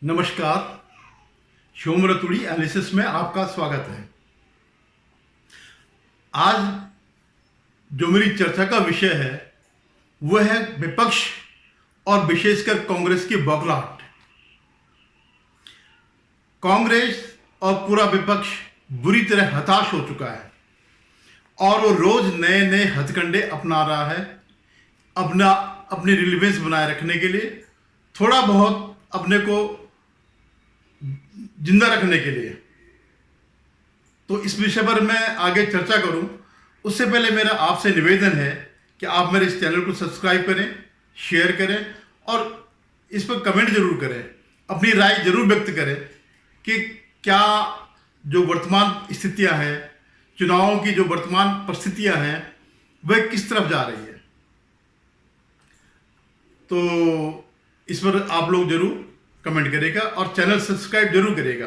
नमस्कार। शोम रतुड़ी एनालिसिस में आपका स्वागत है। आज जो मेरी चर्चा का विषय है वह है विपक्ष और विशेषकर कांग्रेस की बौखलाहट। कांग्रेस और पूरा विपक्ष बुरी तरह हताश हो चुका है और वो रोज नए नए हथकंडे अपना रहा है अपनी रिलेवेंस बनाए रखने के लिए, थोड़ा बहुत अपने को जिंदा रखने के लिए। तो इस विषय पर मैं आगे चर्चा करूं उससे पहले मेरा आपसे निवेदन है कि आप मेरे इस चैनल को सब्सक्राइब करें, शेयर करें और इस पर कमेंट जरूर करें, अपनी राय जरूर व्यक्त करें कि क्या जो वर्तमान स्थितियां हैं, चुनावों की जो वर्तमान परिस्थितियां हैं, वह किस तरफ जा रही है। तो इस पर आप लोग जरूर कमेंट करेगा और चैनल सब्सक्राइब जरूर करेगा।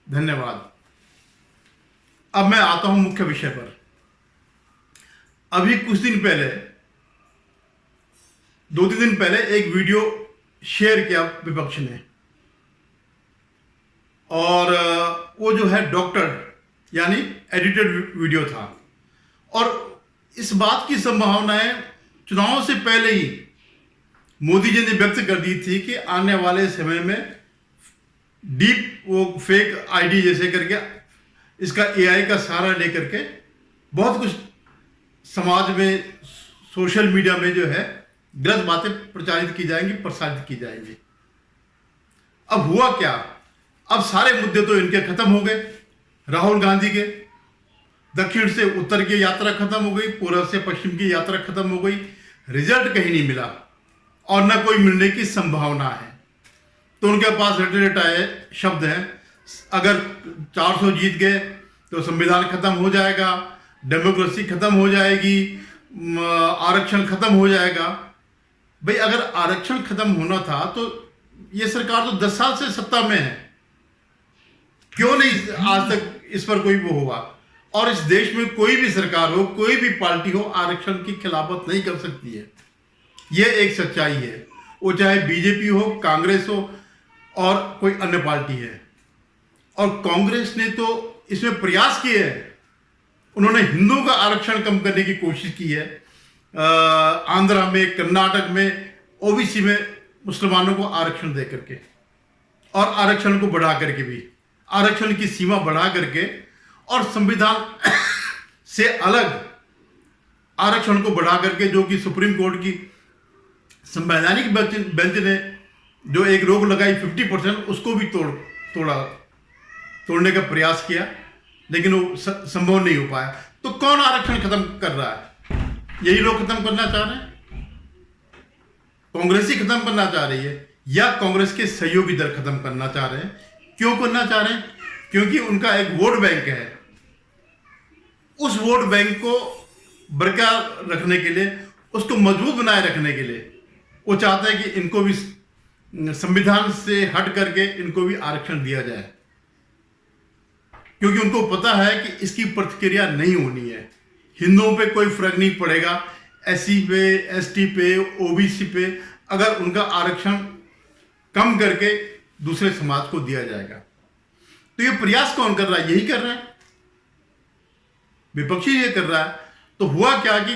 धन्यवाद। अब मैं आता हूं मुख्य विषय पर। अभी कुछ दिन पहले, 2-3 दिन पहले एक वीडियो शेयर किया विपक्ष ने और वो जो है डॉक्टर यानी एडिटेड वीडियो था और इस बात की संभावनाएं चुनाव से पहले ही मोदी जी ने व्यक्त कर दी थी कि आने वाले समय में डीप वो फेक आईडी जैसे करके इसका एआई का सहारा लेकर के बहुत कुछ समाज में, सोशल मीडिया में जो है गलत बातें प्रचारित की जाएंगी, प्रसारित की जाएंगी। अब हुआ क्या? अब सारे मुद्दे तो इनके खत्म हो गए। राहुल गांधी के दक्षिण से उत्तर की यात्रा खत्म हो गई, पूर्व से पश्चिम की यात्रा खत्म हो गई, रिजल्ट कहीं नहीं मिला और न कोई मिलने की संभावना है। तो उनके पास रटे रटाए शब्द हैं, अगर 400 जीत गए तो संविधान खत्म हो जाएगा, डेमोक्रेसी खत्म हो जाएगी, आरक्षण खत्म हो जाएगा। भाई अगर आरक्षण खत्म होना था तो ये सरकार तो 10 साल से सत्ता में है, क्यों नहीं आज तक इस पर कोई वो हुआ? और इस देश में कोई भी सरकार हो, कोई भी पार्टी हो, आरक्षण की खिलाफत नहीं कर सकती है। ये एक सच्चाई है, वो चाहे बीजेपी हो, कांग्रेस हो और कोई अन्य पार्टी है। और कांग्रेस ने तो इसमें प्रयास किए हैं, उन्होंने हिंदुओं का आरक्षण कम करने की कोशिश की है। आंध्रा में, कर्नाटक में ओबीसी में मुसलमानों को आरक्षण दे करके और आरक्षण को बढ़ा करके भी, आरक्षण की सीमा बढ़ा करके और संविधान से अलग आरक्षण को बढ़ा करके, जो कि सुप्रीम कोर्ट की संवैधानिक बेंच ने जो एक रोक लगाई 50%, उसको भी तोड़ने का प्रयास किया, लेकिन वो संभव नहीं हो पाया। तो कौन आरक्षण खत्म कर रहा है? यही लोग खत्म करना चाह रहे हैं, कांग्रेस ही खत्म करना चाह रही है या कांग्रेस के सहयोगी दल खत्म करना चाह रहे हैं। क्यों करना चाह रहे हैं? क्योंकि उनका एक वोट बैंक है। उस वोट बैंक को बरकरार रखने के लिए, उसको मजबूत बनाए रखने के लिए वो चाहते हैं कि इनको भी संविधान से हट करके इनको भी आरक्षण दिया जाए, क्योंकि उनको पता है कि इसकी प्रतिक्रिया नहीं होनी है, हिंदुओं पे कोई फर्क नहीं पड़ेगा, एससी पे, एसटी पे, ओबीसी पे अगर उनका आरक्षण कम करके दूसरे समाज को दिया जाएगा। तो ये प्रयास कौन कर रहा है? यही कर रहा है, विपक्षी ये कर रहा है। तो हुआ क्या कि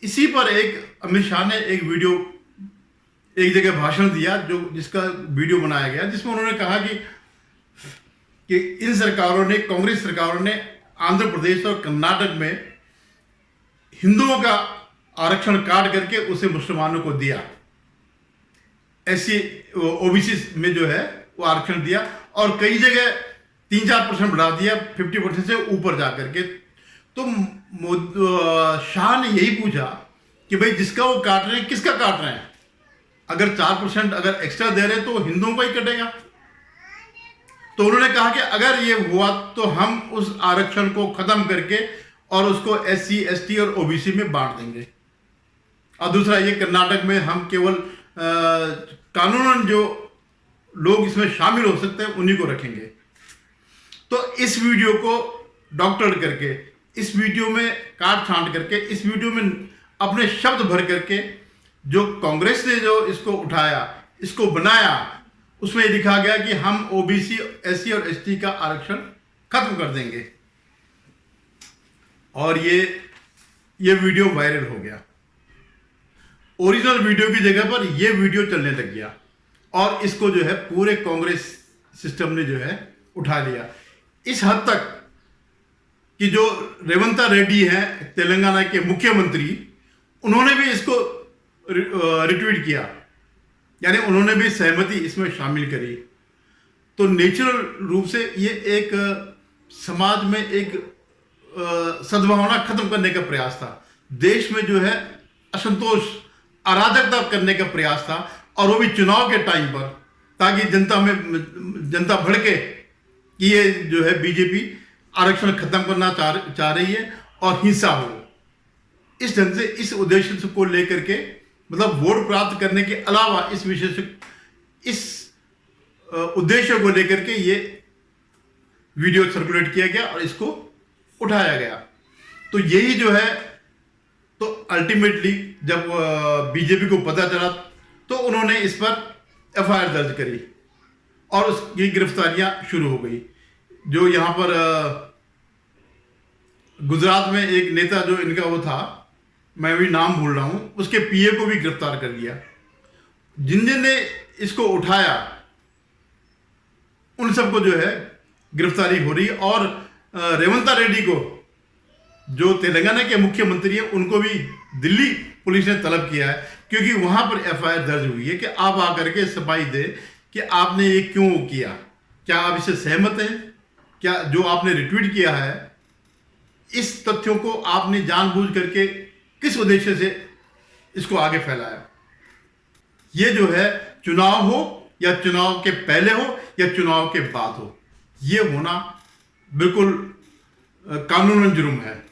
इसी पर एक अमित शाह ने एक वीडियो, एक जगह भाषण दिया, जिसका वीडियो बनाया गया, जिसमें उन्होंने कहा कि इन सरकारों ने, कांग्रेस सरकारों ने आंध्र प्रदेश और कर्नाटक में हिंदुओं का आरक्षण काट करके उसे मुसलमानों को दिया, ऐसी ओबीसी में जो है वो आरक्षण दिया और कई जगह 3-4% बढ़ा दिया, 50% से ऊपर जा करके। तो शाह ने यही पूछा कि भाई जिसका वो काट रहे हैं, किसका काट रहे हैं? अगर 4% अगर एक्स्ट्रा दे रहे हैं तो हिंदुओं का ही कटेगा। तो उन्होंने कहा कि अगर ये हुआ तो हम उस आरक्षण को खत्म करके और उसको एससी, एसटी और ओबीसी में बांट देंगे। और दूसरा ये, कर्नाटक में हम केवल कानूनन जो लोग इसमें शामिल हो सकते हैं उन्हीं को रखेंगे। तो इस वीडियो को डॉक्टर करके, इस वीडियो में काट छांट करके, इस वीडियो में अपने शब्द भर करके जो कांग्रेस ने जो इसको उठाया, इसको बनाया, उसमें ये लिखा गया कि हम ओबीसी, एससी और एसटी का आरक्षण खत्म कर देंगे। और ये वीडियो वायरल हो गया। ओरिजिनल वीडियो की जगह पर ये वीडियो चलने लग गया और इसको जो है पूरे कांग्रेस सिस्टम ने जो है उठा लिया। इस हद तक कि जो रेवंता रेड्डी हैं तेलंगाना के मुख्यमंत्री, उन्होंने भी इसको रिट्वीट किया, यानी उन्होंने भी सहमति इसमें शामिल करी। तो नेचुरल रूप से ये एक समाज में एक सद्भावना खत्म करने का प्रयास था। देश में जो है असंतोष, अराजकता करने का प्रयास था, और वो भी चुनाव के टाइम पर, ताकि जनता भड़के कि ये जो है बीजेपी आरक्षण खत्म करना चाह रही है और हिंसा हो। इस ढंग से, इस उद्देश्य को लेकर के, मतलब वोट प्राप्त करने के अलावा इस विषय से, इस उद्देश्य को लेकर के ये वीडियो सर्कुलेट किया गया और इसको उठाया गया। तो यही जो है, तो अल्टीमेटली जब बीजेपी को पता चला तो उन्होंने इस पर एफआईआर दर्ज करी और उसकी गिरफ्तारियां शुरू हो गई। जो यहाँ पर गुजरात में एक नेता जो इनका वो था, मैं भी नाम भूल रहा हूं, उसके पीए को भी गिरफ्तार कर लिया। जिन ने इसको उठाया उन सबको जो है गिरफ्तारी हो रही। और रेवंता रेड्डी को, जो तेलंगाना के मुख्यमंत्री हैं, उनको भी दिल्ली पुलिस ने तलब किया है, क्योंकि वहां पर एफआईआर दर्ज हुई है कि आप आकर के सफाई दे कि आपने ये क्यों किया, क्या आप इससे सहमत हैं, क्या जो आपने रिट्वीट किया है इस तथ्यों को आपने जानबूझ करके किस उद्देश्य से इसको आगे फैलाया। ये जो है चुनाव हो या चुनाव के पहले हो या चुनाव के बाद हो, ये होना बिल्कुल कानूनन जुर्म है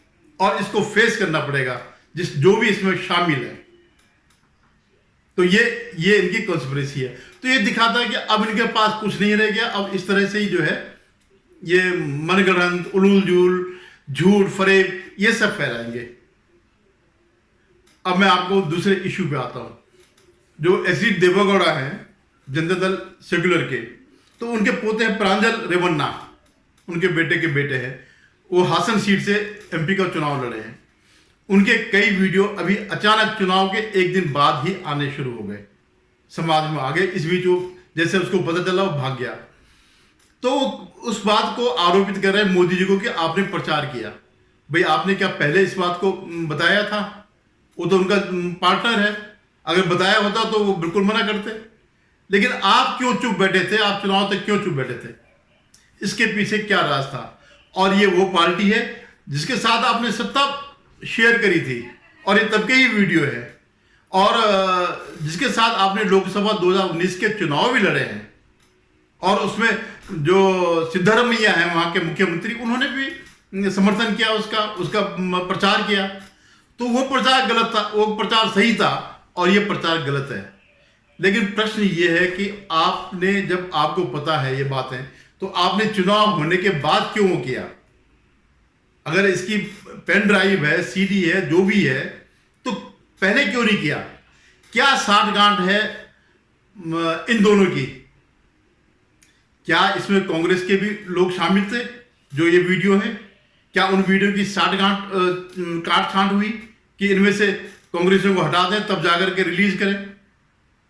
और इसको फेस करना पड़ेगा जो भी इसमें शामिल है। तो ये इनकी कॉन्स्पिरेसी है। तो ये दिखाता है कि अब इनके पास कुछ नहीं रह गया। अब इस तरह से ही जो है ये मनगढ़ंत, उलूल-जुल, झूठ, फरेब, ये सब फैलाएंगे। अब मैं आपको दूसरे इश्यू पे आता हूं। जो एसडी देवेगौड़ा हैं जनता दल सेक्युलर के, तो उनके पोते हैं प्रांजल रेवन्ना, उनके बेटे के बेटे हैं, वो हासन सीट से एमपी का चुनाव लड़े हैं। उनके कई वीडियो अभी अचानक चुनाव के एक दिन बाद ही आने शुरू हो गए, समाज में आ गए। इस बीच वो जैसे उसको पता चला वो भाग गया। तो उस बात को आरोपित कर रहे हैं मोदी जी को कि आपने प्रचार किया। भाई आपने क्या पहले इस बात को बताया था? वो तो उनका पार्टनर है, अगर बताया होता तो वो बिल्कुल मना करते। लेकिन आप क्यों चुप बैठे थे? आप चुनाव तक क्यों चुप बैठे थे? इसके पीछे क्या राज था? और ये वो पार्टी है जिसके साथ आपने सत्ता शेयर करी थी और ये तब के ही वीडियो है, और जिसके साथ आपने लोकसभा 2019 के चुनाव भी लड़े हैं। और उसमें जो सिद्धारमैया हैं वहां के मुख्यमंत्री, उन्होंने भी समर्थन किया, उसका प्रचार किया। तो वो प्रचार गलत था, वो प्रचार सही था और ये प्रचार गलत है। लेकिन प्रश्न ये है कि आपने, जब आपको पता है ये बातें, तो आपने चुनाव होने के बाद क्यों किया? अगर इसकी पेन ड्राइव है, सीडी है, जो भी है, तो पहले क्यों नहीं किया? क्या साठगांठ है इन दोनों की? क्या इसमें कांग्रेस के भी लोग शामिल थे जो ये वीडियो है? क्या उन वीडियो की काट छांट हुई कि इनमें से कांग्रेसियों को हटा दें तब जाकर के रिलीज करें?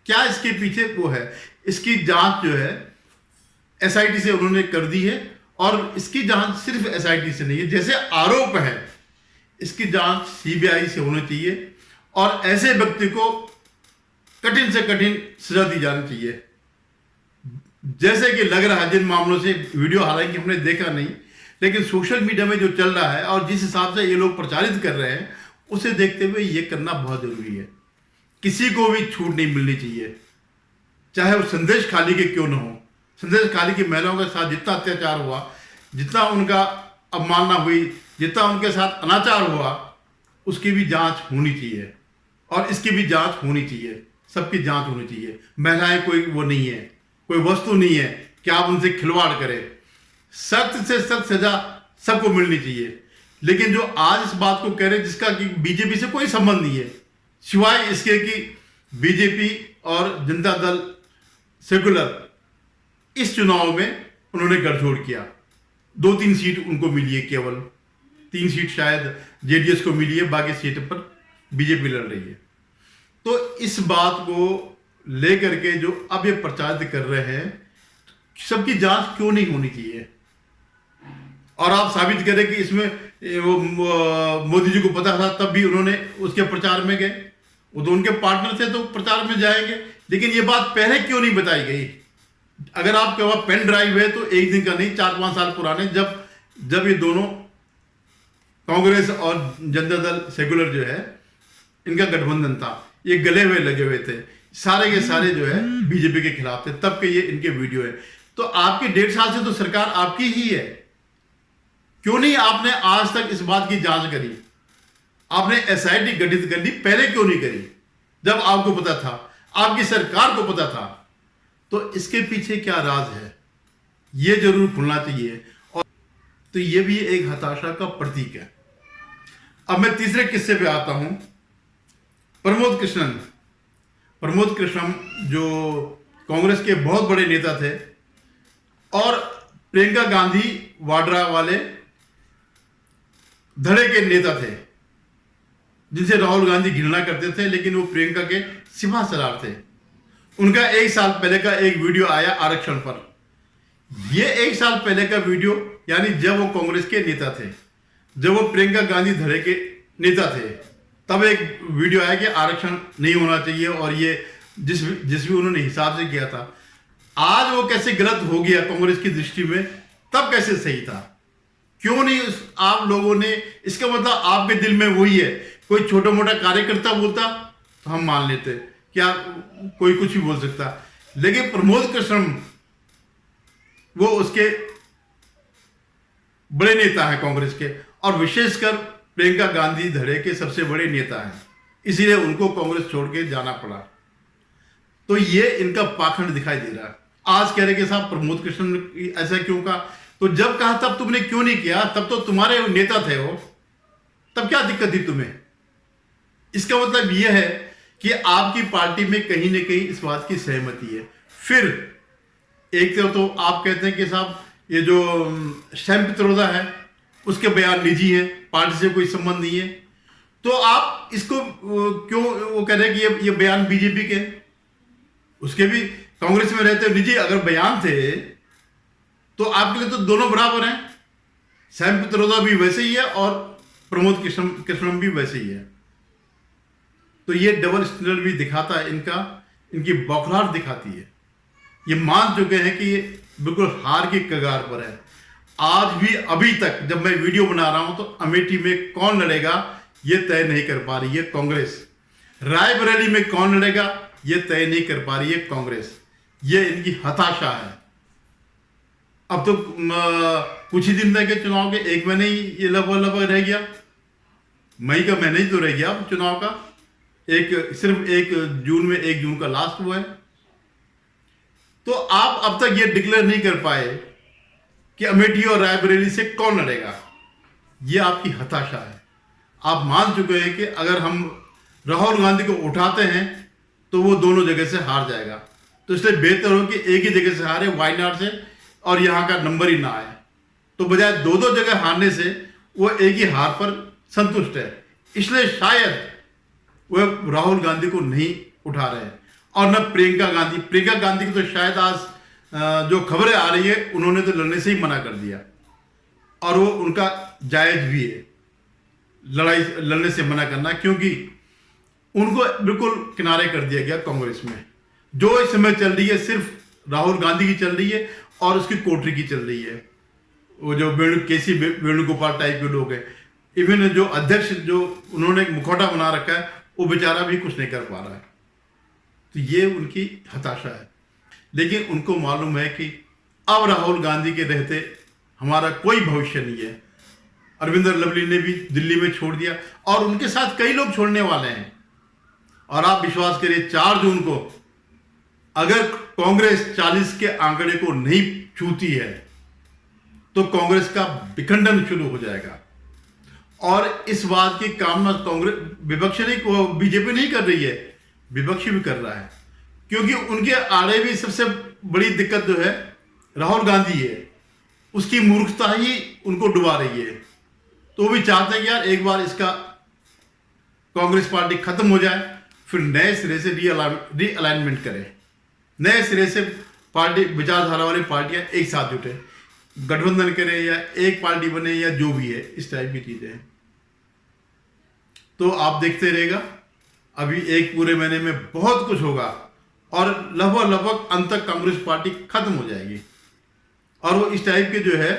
क्या इसके पीछे वो है? इसकी जांच जो है एसआईटी से उन्होंने कर दी है, और इसकी जांच सिर्फ एसआईटी से नहीं है, जैसे आरोप है इसकी जांच सीबीआई से होनी चाहिए और ऐसे व्यक्ति को कठिन से कठिन सजा दी जानी चाहिए। जैसे कि लग रहा है जिन मामलों से, वीडियो हालांकि हमने देखा नहीं, लेकिन सोशल मीडिया में जो चल रहा है और जिस हिसाब से ये लोग प्रचारित कर रहे हैं, उसे देखते हुए ये करना बहुत जरूरी है। किसी को भी छूट नहीं मिलनी चाहिए, चाहे वो संदेश खाली के क्यों न हो। संदेश खाली की महिलाओं के साथ जितना अत्याचार हुआ, जितना उनका अवमानना हुई, जितना उनके साथ अनाचार हुआ, उसकी भी जांच होनी चाहिए और इसकी भी जांच होनी चाहिए। सबकी जांच होनी चाहिए। महिलाएं कोई वो नहीं है, कोई वस्तु नहीं है कि आप उनसे खिलवाड़ करें। सख्त से सख्त सजा सबको मिलनी चाहिए। लेकिन जो आज इस बात को कह रहे हैं जिसका कि बीजेपी से कोई संबंध नहीं है, सिवाय इसके कि बीजेपी और जनता दल सेकुलर इस चुनाव में उन्होंने गठजोड़ किया। 2-3 सीट उनको मिली है, केवल 3 सीट शायद जेडीएस को मिली है, बाकी सीट पर बीजेपी लड़ रही है। तो इस बात को लेकर के जो अब ये प्रचारित कर रहे हैं, सबकी जांच क्यों नहीं होनी चाहिए? और आप साबित करें कि इसमें वो मोदी जी को पता था तब भी उन्होंने उसके प्रचार में गए। वो तो उनके पार्टनर थे तो प्रचार में जाएंगे, लेकिन ये बात पहले क्यों नहीं बताई गई? अगर आपके वहां पेन ड्राइव है तो एक दिन का नहीं, 4-5 साल पुराने, जब ये दोनों कांग्रेस और जनता दल सेकुलर जो है इनका गठबंधन था, ये गले हुए लगे हुए थे, सारे के सारे जो है बीजेपी के खिलाफ थे, तब के ये इनके वीडियो है। तो आपके 1.5 साल से तो सरकार आपकी ही है, क्यों नहीं आपने आज तक इस बात की जांच करी? आपने एसआईटी गठित कर ली, पहले क्यों नहीं करी जब आपको पता था, आपकी सरकार को पता था? तो इसके पीछे क्या राज है, ये जरूर खुलना चाहिए। और तो ये भी एक हताशा का प्रतीक है। अब मैं तीसरे किस्से पे आता हूं। प्रमोद कृष्णन जो कांग्रेस के बहुत बड़े नेता थे और प्रियंका गांधी वाड्रा वाले धड़े के नेता थे, जिनसे राहुल गांधी घृणा करते थे, लेकिन वो प्रियंका के सिपा सलार थे। उनका 1 साल पहले का एक वीडियो आया आरक्षण पर। ये 1 साल पहले का वीडियो, यानी जब वो कांग्रेस के नेता थे, जब वो प्रियंका गांधी धड़े के नेता थे, तब एक वीडियो आया कि आरक्षण नहीं होना चाहिए, और ये जिस भी उन्होंने हिसाब से किया था, आज वो कैसे गलत हो गया कांग्रेस की दृष्टि में, तब कैसे सही था? क्यों नहीं आप लोगों ने? इसका मतलब आपके दिल में वही है। कोई छोटा मोटा कार्यकर्ता बोलता तो हम मान लेते, क्या कोई कुछ भी बोल सकता, लेकिन प्रमोद कृष्ण वो उसके बड़े नेता हैं कांग्रेस के, और विशेषकर प्रियंका गांधी धड़े के सबसे बड़े नेता हैं, इसीलिए उनको कांग्रेस छोड़ के जाना पड़ा। तो ये इनका पाखंड दिखाई दे रहा है। आज कह रहे कि साहब प्रमोद कृष्ण ऐसा क्यों कहा? तो जब कहा तब तुमने क्यों नहीं किया? तब तो तुम्हारे नेता थे वो, तब क्या दिक्कत थी तुम्हें? इसका मतलब यह है कि आपकी पार्टी में कहीं ना कहीं इस बात की सहमति है। फिर एक तो आप कहते हैं कि साहब ये जो शैम पित्रोदा है उसके बयान निजी हैं, पार्टी से कोई संबंध नहीं है, तो आप इसको क्यों वो कह रहे हैं कि ये बयान बीजेपी के, उसके भी कांग्रेस में रहते निजी अगर बयान थे तो आपके लिए तो दोनों बराबर हैं। शैम पित्रोदा भी वैसे ही है और प्रमोद कृष्णन भी वैसे ही है। तो ये डबल स्टैंडर्ड भी दिखाता है, इनकी बौखलाहट दिखाती है। ये मान चुके हैं कि ये बिल्कुल हार की कगार पर है। आज भी अभी तक जब मैं वीडियो बना रहा हूं तो अमेठी में कौन लड़ेगा ये तय नहीं कर पा रही है कांग्रेस। रायबरेली में कौन लड़ेगा ये तय नहीं कर पा रही है कांग्रेस। ये इनकी हताशा है। अब तो कुछ ही दिन रह गए चुनाव के, 1 महीने ही ये लगभग रह गया, मई का महीना ही तो रह गया चुनाव का। सिर्फ 1 जून में 1 जून का लास्ट हुआ है। तो आप अब तक ये डिक्लेयर नहीं कर पाए कि अमेठी और रायबरेली से कौन लड़ेगा। ये आपकी हताशा है। आप मान चुके हैं कि अगर हम राहुल गांधी को उठाते हैं तो वो दोनों जगह से हार जाएगा। तो इसलिए बेहतर हो कि एक ही जगह से हारे, वायनाड से, और यहां का नंबर ही ना आए। तो बजाय 2-2 जगह हारने से वो एक ही हार पर संतुष्ट है। इसलिए शायद वह राहुल गांधी को नहीं उठा रहे हैं, और न प्रियंका गांधी की तो शायद आज जो खबरें आ रही है उन्होंने तो लड़ने से ही मना कर दिया, और वो उनका जायज भी है लड़ाई लड़ने से मना करना, क्योंकि उनको बिल्कुल किनारे कर दिया गया कांग्रेस में। जो इस समय चल रही है सिर्फ राहुल गांधी की चल रही है और उसकी कोठरी की चल रही है। वो जो केसी वेणुगोपाल टाइप के लोग हैं, इवन जो अध्यक्ष जो उन्होंने एक मुखौटा बना रखा है वो बेचारा भी कुछ नहीं कर पा रहा है। तो ये उनकी हताशा है। लेकिन उनको मालूम है कि अब राहुल गांधी के रहते हमारा कोई भविष्य नहीं है। अरविंदर लवली ने भी दिल्ली में छोड़ दिया, और उनके साथ कई लोग छोड़ने वाले हैं। और आप विश्वास करिए 4 जून को अगर कांग्रेस 40 के आंकड़े को नहीं छूती है तो कांग्रेस का विखंडन शुरू हो जाएगा। और इस बात की कामना कांग्रेस विपक्ष नहीं, बीजेपी नहीं कर रही है, विपक्ष भी कर रहा है। क्योंकि उनके आड़े भी सबसे बड़ी दिक्कत जो है राहुल गांधी है, उसकी मूर्खता ही उनको डुबा रही है। तो वो भी चाहते हैं कि यार एक बार इसका कांग्रेस पार्टी खत्म हो जाए, फिर नए सिरे से रीअलाइनमेंट करें, नए सिरे से पार्टी विचारधारा वाली पार्टियां एक साथ जुटे, गठबंधन करें या एक पार्टी बने या जो भी है, इस टाइप की चीजें हैं। तो आप देखते रहेगा, अभी एक पूरे महीने में बहुत कुछ होगा और लगभग अंत तक कांग्रेस पार्टी खत्म हो जाएगी। और वो इस टाइप के जो है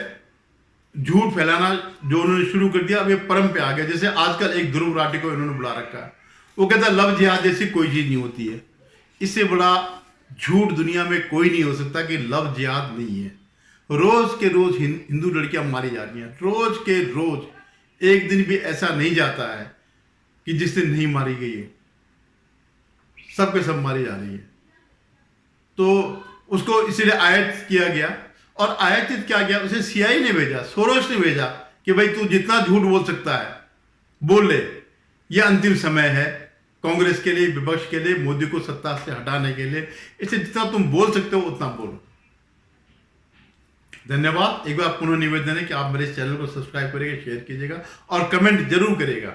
झूठ फैलाना जो उन्होंने शुरू कर दिया, अब ये परम पे आ गया। जैसे आजकल एक ध्रुव राठी को इन्होंने बुला रखा है, वो कहता है लव जिहाद जैसी कोई चीज नहीं होती है। इससे बड़ा झूठ दुनिया में कोई नहीं हो सकता कि लव जिहाद नहीं है। रोज के रोज हिंदू लड़कियां मारी जा रही हैं, रोज के रोज, एक दिन भी ऐसा नहीं जाता है कि जिस दिन नहीं मारी गई है, सबके सब मारी जा रही है। तो उसको इसीलिए आयत किया गया, और आयतित क्या गया, उसे सीआई ने भेजा, सोरोस ने भेजा कि भाई तू जितना झूठ बोल सकता है बोल ले, यह अंतिम समय है कांग्रेस के लिए, विपक्ष के लिए, मोदी को सत्ता से हटाने के लिए, इसे जितना तुम बोल सकते हो उतना बोलो। धन्यवाद। एक बार पुनः निवेदन है कि आप मेरे चैनल को सब्सक्राइब करिएगा, शेयर कीजिएगा और कमेंट जरूर करिएगा।